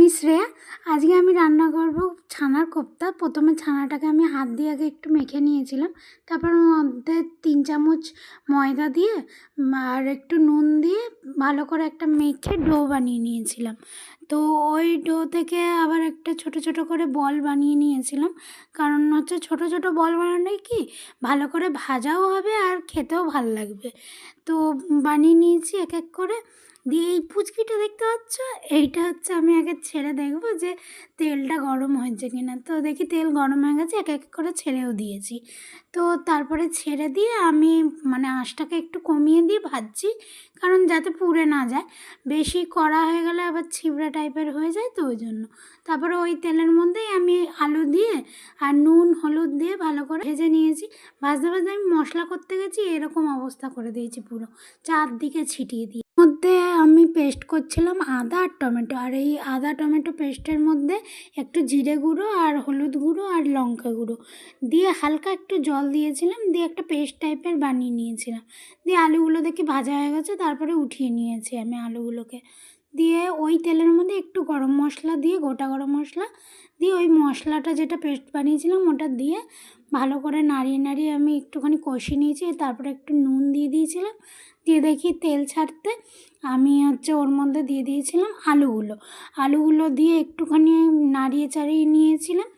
আমি শ্রেয়া। আজকে আমি রান্না করব ছানার কোপ্তা। প্রথমে ছানাটাকে আমি হাত দিয়ে আগে একটু মেখে নিয়েছিলাম, তারপর ওর মধ্যে 3 চামচ ময়দা দিয়ে আর একটু নুন দিয়ে ভালো করে একটা মেখে ডো বানিয়ে নিয়েছিলাম। তো ওই ডো থেকে আবার একটা ছোটো ছোটো করে বল বানিয়ে নিয়েছিলাম, কারণ হচ্ছে ছোটো ছোটো বল বানালে কি ভালো করে ভাজাও হবে আর খেতেও ভাল লাগবে। তো বানিয়ে নিয়েছি এক এক করে। দিয়ে এই পুচকিটা দেখতে পাচ্ছ, এইটা হচ্ছে আমি আগে ছেড়ে দেখবো যে তেলটা গরম হয়েছে কিনা। তো দেখি তেল গরম হয়ে গেছে, এক এক করে ছেড়েও দিয়েছি। তো তারপরে ছেড়ে দিয়ে আমি আঁচটাকে একটু কমিয়ে দিয়ে ভাজছি, কারণ যাতে পুড়ে না যায়। বেশি কড়া হয়ে গেলে আবার ছিবড়া টাইপের হয়ে যায়, তো ওই জন্য। তারপরে ওই তেলের মধ্যেই আমি আলু দিয়ে আর নুন হলুদ দিয়ে ভালো করে ভেজে নিয়েছি। ভাজতে ভাজতে আমি মশলা করতে গেছি, এরকম অবস্থা করে দিয়েছি পুরো, চারদিকে ছিটিয়ে দিয়ে। মধ্যে আমি পেস্ট করছিলাম আদা আর টমেটো, আর এই আদা টমেটো পেস্টের মধ্যে একটু জিরে গুঁড়ো আর হলুদ গুঁড়ো আর লঙ্কা গুঁড়ো দিয়ে হালকা একটু জল দিয়েছিলাম, দিয়ে একটা পেস্ট টাইপের বানিয়ে নিয়েছিলাম। দিয়ে আলুগুলো দেখি ভাজা হয়ে গেছে, তারপরে উঠিয়ে নিয়েছি আমি আলুগুলোকে। দিয়ে ওই তেলের মধ্যে একটু গরম মশলা দিয়ে, গোটা গরম মশলা দিয়ে ওই মশলাটা যেটা পেস্ট বানিয়েছিলাম ওটা দিয়ে ভালো করে নাড়িয়ে নাড়িয়ে আমি একটুখানি কষিয়ে নিয়েছি। তারপরে একটু নুন দিয়ে দিয়েছিলাম, দিয়ে দেখি তেল ছাড়তে আমি ওর মধ্যে দিয়ে দিয়েছিলাম আলুগুলো দিয়ে একটুখানি নাড়িয়ে চাড়িয়ে নিয়েছিলাম।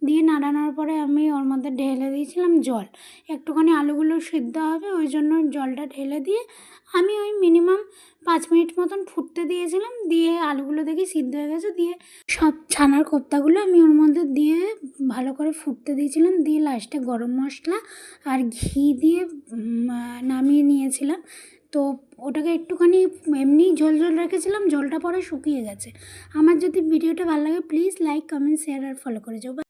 দিয়ে নাড়ানোর পরে আমি ওর মধ্যে ঢেলে দিয়েছিলাম জল। একটুখানি আলুগুলো সিদ্ধ হবে ওই জন্য জলটা ঢেলে দিয়ে আমি ওই মিনিমাম 5 মিনিট মতন ফুটতে দিয়েছিলাম। দিয়ে আলুগুলো দেখি সিদ্ধ হয়ে গেছে, দিয়ে সব ছানার কোপ্তাগুলো আমি ওর মধ্যে দিয়ে ভালো করে ফুটতে দিয়েছিলাম। দিয়ে লাস্টে গরম মশলা আর ঘি দিয়ে নামিয়ে নিয়েছিলাম। তো ওটাকে একটুখানি এমনি ঝোল ঝোল রেখেছিলাম, ঝোলটা পরে শুকিয়ে গেছে। আমার যদি ভিডিওটা ভালো লাগে প্লিজ লাইক কমেন্ট শেয়ার আর ফলো করে যাও।